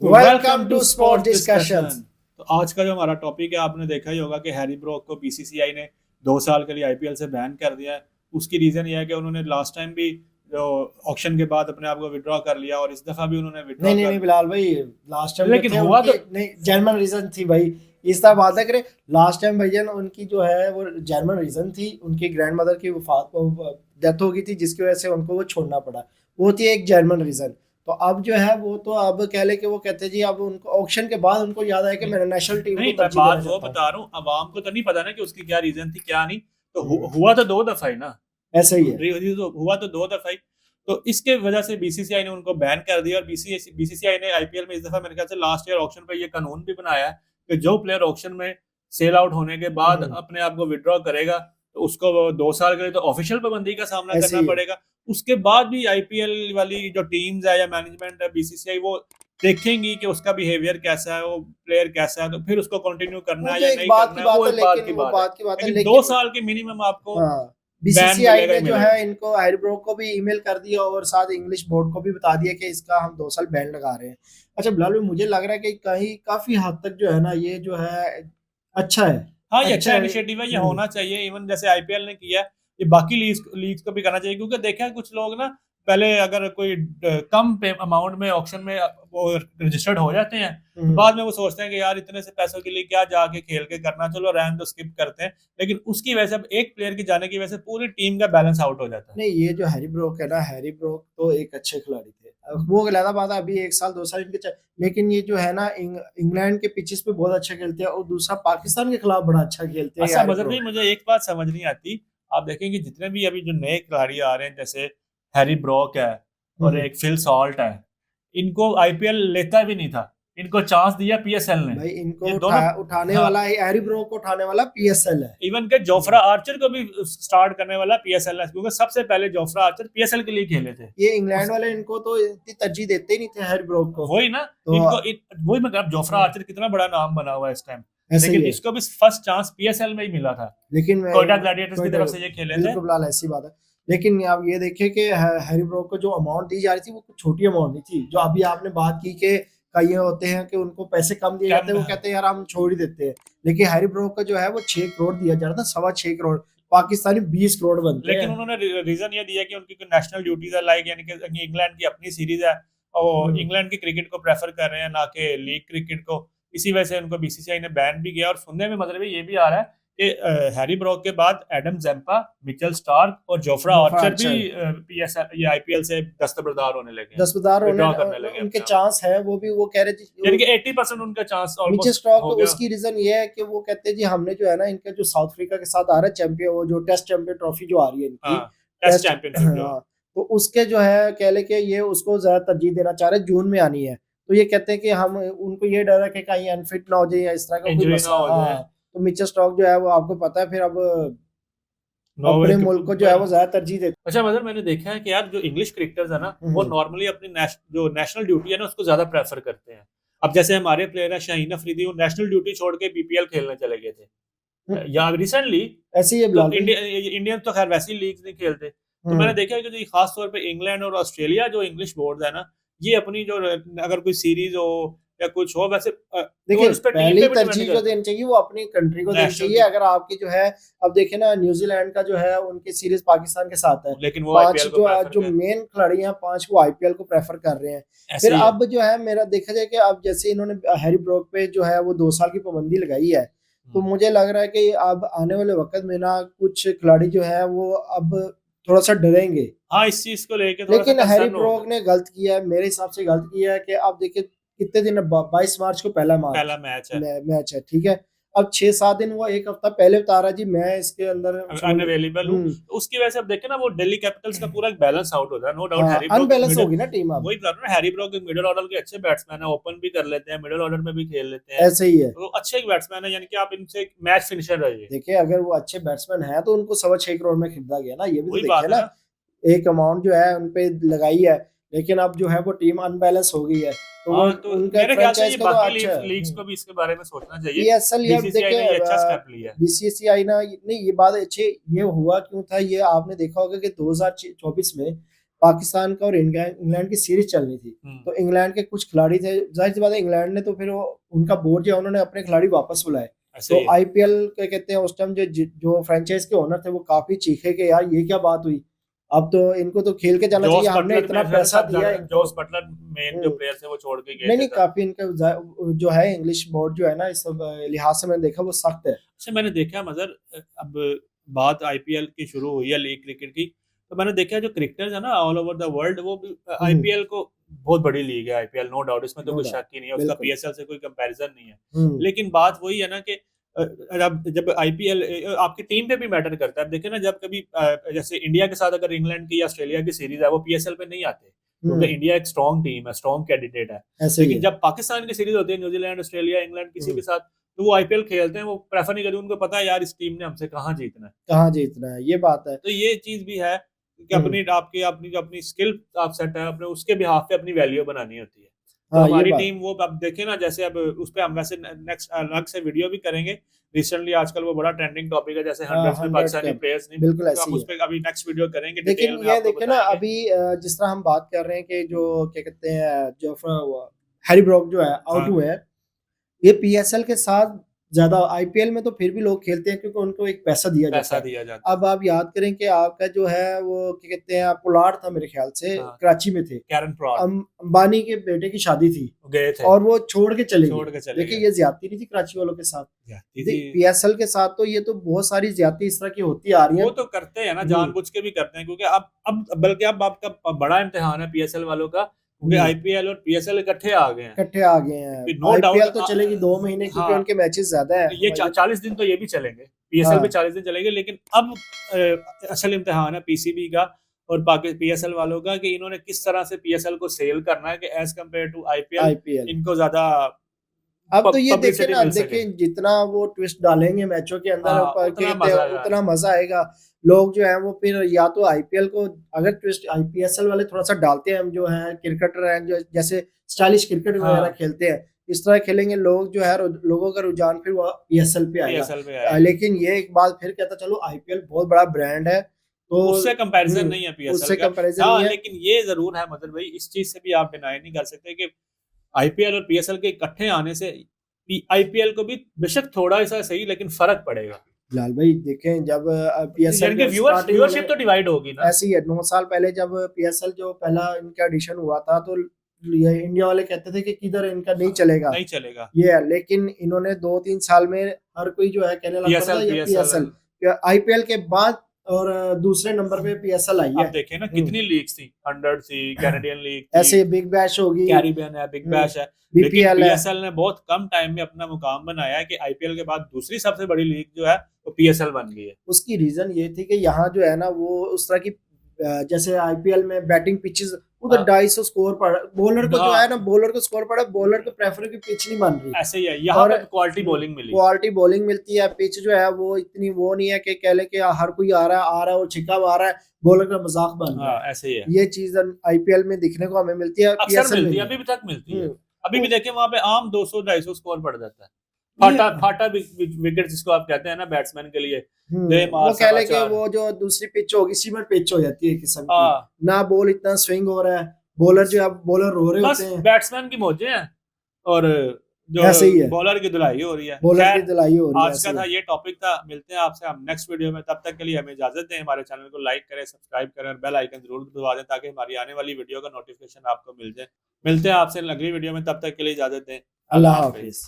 Welcome to sport discussion. तो आज का जो हमारा टॉपिक है, आपने देखा ही होगा कि हैरी ब्रोक को बीसीसीआई ने 2 साल के लिए आईपीएल से बैन कर दिया है। उसकी रीजन ये है कि उन्होंने लास्ट टाइम भी जो ऑक्शन के बाद अपने आप को विड्रॉ कर लिया और इस दफा भी उन्होंने विड्रॉ नहीं नहीं कर नहीं लिया। बिलाल भाई, लास्ट टाइम जो लेकिन थे हुआ उनकी तो नहीं जर्मन रीजन थी भाई। इस तरह बात है करे, लास्ट टाइम भैया उनकी जो है वो जर्मन रीजन थी। उनकी ग्रैंड मदर की वफात डेथ हो गई थी, जिसकी वजह से उनको वो छोड़ना पड़ा। वो थी एक जर्मन रीजन। तो अब जो है वो तो अब कह ले कि वो कहते जी, अब उनको ऑक्शन के बाद उनको याद आया कि नहीं, मैं नेशनल टीम को नहीं, मैं तरजीह देना बात वो चाहता हूँ। बता रहा हूँ, अवाम को तो नहीं पता ना कि उसकी क्या रीजन थी क्या नहीं। तो हम्म, हुआ तो 2 दफा ही ना। ऐसा ही है। हुआ तो 2 दफा ही। तो इसके वजह से बीसीसीआई ने उनको बैन कर दिया और बीसीसीआई ने आईपीएल में इस दफा मेरे ख्याल से लास्ट ईयर ऑक्शन पे ये कानून भी बनाया है कि जो प्लेयर ऑक्शन में सेल आउट होने के बाद हम्म, अपने आप को विड्रॉ करेगा तो उसको वो 2 साल के लिए तो ऑफिशियल पाबंदी का सामना ऐसे करना ही है। पड़ेगा। उसके बाद भी आईपीएल वाली जो टीम्स है या मैनेजमेंट है बीसीसीआई, वो देखेंगी कि उसका बिहेवियर कैसा है, वो प्लेयर कैसा है, तो फिर उसको कंटिन्यू करना वो है तो या एक नहीं बात की करना है, बात वो है, एक बात लेकिन की वो बात है। बात की बात है, लेकिन दो लेकिन साल की मिनिमम आपको हाँ, बैन बीसीसीआई मिलेगा ने ही जो मिलेगा। है इनको हैरी ब्रोक को भी ईमेल कर दिया और साथ इंग्लिश बोर्ड को भी बता दिया कि इसका हम 2 साल बैन लगा रहे हैं। अच्छा बिलाल भाई, मुझे लग रहा है कि कहीं काफी हद तक जो है ना ये जो है अच्छा है। हाँ, ये अच्छा अच्छा है। इनिशिएटिव है, ये होना चाहिए। इवन जैसे आईपीएल ने किया है, ये बाकी लीग्स को भी करना चाहिए, क्योंकि देखा है कुछ लोग ना पहले अगर कोई कम अमाउंट में ऑक्शन में वो रजिस्टर्ड हो जाते हैं, तो हम्म, बाद में वो सोचते हैं कि यार इतने से पैसों के लिए क्या जाके खेल के करना, चलो रहने दो, स्किप करते हैं। लेकिन उसकी वजह से अब एक प्लेयर की जाने की वजह से पूरी टीम का बैलेंस आउट हो जाता है। नहीं ये जो हैरी ब्रोक है ना, हैरी ब्रोक तो एक अच्छे खिलाड़ी थे। अब वो अलग बात है, अभी 1 साल 2 साल इनके लेकिन ये जो है ना इंग्लैंड के पिचेस पे बहुत अच्छा खेलते हैं और दूसरा पाकिस्तान के खिलाफ बड़ा अच्छा खेलते हैं ये अच्छा हैरी मजहर भाई, ब्रोक। मुझे एक बात समझ नहीं आती। आप देखेंगे जितने भी अभी जो नए खिलाड़ी आ रहे हैं, जैसे हैरी ब्रॉक है और हम्म, एक फिल सॉल्ट है, इनको आईपीएल लेता भी नहीं था, इनको चांस दिया पीएसएल ने। भाई इनको ये दोनों, उठाने हाँ, वाला हैरी ब्रोक को उठाने वाला पीएसएल है। इवन के जोफ्रा आर्चर को भी स्टार्ट करने वाला पीएसएल है, क्योंकि सबसे पहले जोफ्रा आर्चर पीएसएल के लिए खेले थे। ये इंग्लैंड उस वाले इनको तो इतनी तरजीह देते ही नहीं थे हैरी ब्रोक को। वही ना, तो वही मैं जोफ्रा हम्म, आर्चर कितना बड़ा नाम बना हुआ है इस टाइम, ऐसा ही लेकिन है। इसको भी फर्स्ट चांस पीएसएल में ही मिला था। लेकिन कोयटा ग्लैडिएटर्स की तरफ से ये खेले थे। बिल्कुल बिल्कुल ऐसी बात है। लेकिन आप ये देखिए कि हैरी ब्रोक को जो अमाउंट दी जा रही थी वो कुछ छोटी अमाउंट नहीं थी। जो अभी आपने बात की कि कई होते हैं कि उनको पैसे कम दिए जाते कम, हैं, वो कहते हैं यार हम छोड़ ही देते हैं। लेकिन हैरी ब्रोक का जो है वो 6 करोड़ दिया जा रहा था, 6.25 करोड़। पाकिस्तानी 20 करोड़ बनते लेकिन हैं। उन्होंने रीजन ये दिया कि उनकी नेशनल ड्यूटीज है, लाइक यानी कि इंग्लैंड की अपनी सीरीज है और हम्म, इंग्लैंड की क्रिकेट को प्रेफर कर रहे हैं ना कि लीग क्रिकेट को। इसी वजह से उनको बीसीसीआई ने बैन भी किया। और सुनने में मतलब ये भी आ रहा है कि हैरी ब्रॉक के बाद एडम जेम्पा, मिचेल स्टार्क और जोफ्रा जोफ्रा आर्चर भी आर्चर पीएसएल या आईपीएल से दस्तबरदार होने लगे हैं, दस्तबरदार होने विड्रॉ करने लगे उनके अपने आप। चांस है। वो भी वो कह रहे यानी कि थे। 80% उनका चांस मिचेल ऑलमोस्ट स्टॉक हो गया। उसकी रीजन ये है कि वो कहते हैं जी हमने जो है ना इनका जो साउथ अफ्रीका के साथ आ रहा है चैंपियन, वो जो टेस्ट चैंपियन ट्रॉफी जो आ रही है इनकी हाँ, टेस्ट टेस्ट चैंपियनशिप जो है। हाँ, तो उसके जो है कह ले कि ये उसको ज्यादा तरजीह देना चाह रहे हैं, जून में आनी है। तो ये कहते हैं कि हम उनको ये डर है कि कहीं अनफिट ना हो जाए या इस तरह का कोई इंजरी ना मसला। हो जाए। हाँ, तो मिचेल स्टॉक जो है वो आपको पता है फिर अब नॉर्वे अपने के मुल्क को जो है वो ज्यादा तरजीह देते अच्छा मतलब मैंने देखा है कि यार जो इंग्लिश क्रिकेटर्स है ना, हैं। वो नॉर्मली अपनी जो नेशनल ड्यूटी है ना उसको ज्यादा प्रेफर करते हैं। अब जैसे हमारे प्लेयर है शाहीन अफरीदी, वो नेशनल ड्यूटी छोड़ के बीपीएल खेलने चले गए हम्म, थे या रिसेंटली। ऐसे ही है तो बिलाल भाई। इंडियन तो खैर वैसी लीग नहीं खेलते। तो मैंने हम्म, देखा है कि जो खास तौर पे इंग्लैंड और ऑस्ट्रेलिया जो इंग्लिश बोर्ड है ना, ये अपनी जो अगर कोई सीरीज हो या कुछ हो वैसे वो देखिए उस पर टीम पहली पे भी डिपेंड तरजीह जो करता है। देनी चाहिए वो अपनी कंट्री को देनी नेशनल चाहिए। की, अगर आपकी जो है, अब देखिए ना न्यूजीलैंड का जो है उनकी सीरीज पाकिस्तान के साथ है। लेकिन वो पांच आईपीएल को जो प्रेफर जो कर, मेन खिलाड़ी हैं, 5 वो आईपीएल को प्रेफर कर रहे हैं। फिर ऐसे ही है। अब जो है मेरा देखा जाए कि अब जैसे इन्होंने हैरी ब्रोक पे जो है वो 2 साल की पाबंदी लगाई है, तो हम्म। मुझे लग रहा है कि अब आने वाले वक्त में ना कुछ खिलाड़ी जो है वो अब थोड़ा सा डरेंगे। हाँ, इस चीज को लेके थोड़ा सा लेकिन हैरी कंसर्न ब्रोक होगा। ने गलत किया है, मेरे हिसाब से गलत किया है कि आप देखिए कितने दिन, 22 मार्च को पहला पहला मार्च मैच है, मैच है, ठीक है। अब 6-7 दिन हुआ, एक हफ्ता पहले बता रहा जी मैं इसके अंदर समझ। अनअवेलेबल हूँ। तो उसकी वजह से अब देखे ना, वो दिल्ली कैपिटल्स का पूरा बैलेंस आउट होता है, नो डाउट। हाँ, हैरी ब्रोक एक अनबैलेंस मिडल, होगी ना टीम अब। वही बता रहा हूँ ना, हैरी ब्रोक एक मिडल ऑर्डर के अच्छे बैट्समैन है, ओपन भी कर लेते हैं, मिडल ऑर्डर में भी खेल लेते हैं। ऐसे ही है। तो अच्छे एक बैट्समैन है, यानी कि आप इनसे एक मैच फिनिशर रहिए। देखिए अगर वो अच्छे बैट्समैन है तो उनको 6.25 करोड़ में खरीदा गया ना, ये भी तो वही देखिए बात है ना। ना। एक अमाउंट जो है उनपे लगाई है। लेकिन अब जो है वो टीम अनबैलेंस हो गई है, तो वो हाँ, तो उनका मेरे ख्याल से फ्रेंचाइज ये का तो बाकी अच्छा है। लीग्स को भी इसके बारे में सोचना चाहिए। पीएसएल यार बीसीसीआई ने देखिए ये अच्छा स्टेप लिया है। बीसीसीआई ना नहीं, ये बात अच्छी। ये हुआ क्यों था, ये आपने देखा होगा कि 2024 में पाकिस्तान का और इंग्लैंड की सीरीज चलनी थी, तो इंग्लैंड के कुछ खिलाड़ी थे, जाहिर सी बात है इंग्लैंड ने तो फिर उनका बोर्ड जो है उन्होंने अपने खिलाड़ी वापस बुलाए। तो आईपीएल क्या कहते हैं उस टाइम जो फ्रेंचाइज के ओनर थे वो काफी चीखे कि यार ये क्या बात हुई, अब तो इनको तो खेल के जाना चाहिए, हमने इतना पैसा दिया है। जोस बटलर मेन जो प्लेयर थे वो छोड़ के गए। नहीं काफी इनका जो है इंग्लिश बोर्ड जो है ना इस लिहाज से मैंने देखा वो सख्त है। अच्छा मैंने देखा मजर, अब बात आईपीएल की शुरू हुई है, लीग क्रिकेट की, तो मैंने देखा जो क्रिकेटर्स है ना ऑल ओवर द वर्ल्ड वो आईपीएल को, बहुत बड़ी लीग है आईपीएल, नो डाउट, इसमें तो कोई शक ही नहीं है, उसका पीएसएल से कोई कंपैरिजन नहीं है। लेकिन बात वही है ना कि जब आईपीएल आपकी टीम पे भी मैटर करता है। देखिए ना जब कभी जैसे इंडिया के साथ अगर इंग्लैंड की या ऑस्ट्रेलिया की सीरीज है वो पीएसएल पे नहीं आते क्योंकि इंडिया एक स्ट्रॉन्ग टीम है, स्ट्रॉन्ग कैंडिडेट है। लेकिन जब पाकिस्तान की सीरीज होती है, न्यूजीलैंड, ऑस्ट्रेलिया, इंग्लैंड किसी के साथ, तो वो आईपीएल खेलते हैं, वो प्रेफर नहीं करते, उनको पता है यार इस टीम ने हमसे कहाँ जीतना है, ये बात है। तो ये चीज भी है कि अपनी स्किल आप सेट है, अपने उसके बिहाफ पे अपनी वैल्यू बनानी होती है। तो हमारी टीम वो अब देखे ना, जैसे अब उस पे हम वैसे नेक्स्ट अलग से वीडियो भी करेंगे। रिसेंटली आजकल वो बड़ा ट्रेंडिंग टॉपिक है, जैसे 100 में पाकिस्तानी प्लेयर्स नहीं, बिल्कुल तो हम उस पे अभी नेक्स्ट वीडियो करेंगे। लेकिन ये देखिए ना अभी जिस तरह हम बात कर रहे हैं कि जो क्या कहते हैं जो हैरी ब्रॉक जो है आउट हुए हैं, ये पीएसएल के साथ ज्यादा, आईपीएल में तो फिर भी लोग खेलते हैं क्योंकि उनको एक पैसा दिया जाता है। अब आप याद करें कि आपका जो है वो क्या कहते हैं पुलाड़ था मेरे ख्याल से, कराची में थे, अंबानी के बेटे की शादी थी, गए थे और वो छोड़ के चले गए। देखिए ये ज्यादती नहीं थी कराची वालों के साथ, पीएसएल के साथ तो ये तो बहुत सारी ज्यादती इस तरह की होती आ रही है। वो तो करते हैं ना, जानबूझ के भी करते हैं, क्योंकि अब बल्कि अब आपका बड़ा इम्तिहान है पीएसएल वालों का, क्योंकि आईपीएल और पीएसएल इकट्ठे आ गए हैं। आईपीएल तो चलेगी 2 महीने क्योंकि उनके मैचेस ज्यादा है, ये 40 दिन तो ये भी चलेंगे, पीएसएल भी 40 दिन चलेंगे। लेकिन अब असल इम्तिहान है पीसीबी का और पीएसएल वालों का कि इन्होंने किस तरह से पीएसएल को सेल करना है कि एज कम्पेयर टू आईपीएल इनको ज्यादा। अब तो ये देखिए ना, देखिए जितना वो ट्विस्ट डालेंगे मैचों के अंदर उतना मजा आएगा। लोग जो है वो फिर या तो आईपीएल को अगर ट्विस्ट आईपीएसएल वाले थोड़ा सा डालते हैं, हम जो है क्रिकेटर हैं जो जैसे स्टाइलिश क्रिकेट वगैरह खेलते हैं इस तरह खेलेंगे, लोग जो है लोगों का रुझान फिर वो पीएसएल पे आएगा। लेकिन ये एक बात फिर कहता चलो आईपीएल बहुत बड़ा ब्रांड है तो उससे कंपैरिजन नहीं है पीएसएल का। हाँ, लेकिन ये जरूर है मतलब भाई, इस चीज से भी आप डिनाई नहीं कर सकते कि आईपीएल और पीएसएल के इकट्ठे आने से आईपीएल को भी बेशक थोड़ा सा सही लेकिन फर्क पड़ेगा। लाल भाई देखें जब पीएसएल की व्यूअरशिप तो डिवाइड होगी ना, ऐसी है 9 साल पहले जब पीएसएल जो पहला इनका एडिशन हुआ था तो ये इंडिया वाले कहते थे कि किधर इनका नहीं चलेगा ये है, लेकिन इन्होंने 2-3 साल में हर कोई जो है कहने लगा पीएसएल आईपीएल के बाद और दूसरे नंबर पे पीएसएल आई है। आप देखें ना कितनी लीग्स थी, 100 थी, कैनेडियन लीग, ऐसे बिग बैश होगी, कैरिबियन है, बिग बैश है, लेकिन पीएसएल ने बहुत कम टाइम में अपना मुकाम बनाया है कि आईपीएल के बाद दूसरी सबसे बड़ी लीग जो है वो पीएसएल बन गई है। उसकी रीजन ये थी कि यहाँ जो है ना वो उस तरह की जैसे आईपीएल में बैटिंग पिचेस उधर 250 स्कोर पड़ा, बॉलर को जो है ना बॉलर को स्कोर पड़ा, बॉलर को प्रेफर की पिच नहीं बन रही, ऐसे ही है यहाँ पे क्वालिटी बॉलिंग मिलती है, पिच जो है वो इतनी वो नहीं है कि कह ले कि हर कोई आ रहा है और छिक्का मार रहा है, बॉलर का मजाक बन रहा है, ऐसे ही है। ये चीज आईपीएल में दिखने को हमें मिलती है, पीएसएल में अभी भी तक मिलती है, अभी भी देखें वहां पे आम 200-250 स्कोर पड़ जाता है, फाटा विकेट जिसको आप कहते हैं ना बैट्समैन के लिए, वो कह ले कि वो जो दूसरी पिच होगी सीमेंट पिच हो जाती है किस्म की, ना बॉल इतना स्विंग हो रहा है, बॉलर जो अब बॉलर रो रहे होते हैं, बैट्समैन की मौजें हैं और जो बॉलर की धुलाई हो रही है, आज का था ये टॉपिक था। मिलते हैं आपसे हम नेक्स्ट वीडियो में, तब तक के लिए हमें इजाजत दें। हमारे चैनल को लाइक करें, सब्सक्राइब करें और बेल आइकन जरूर दबा दें ताकि हमारी आने वाली वीडियो का नोटिफिकेशन आपको मिल जाए। मिलते हैं आपसे अगली वीडियो में, तब तक के लिए इजाजत दें। अल्लाह हाफिज।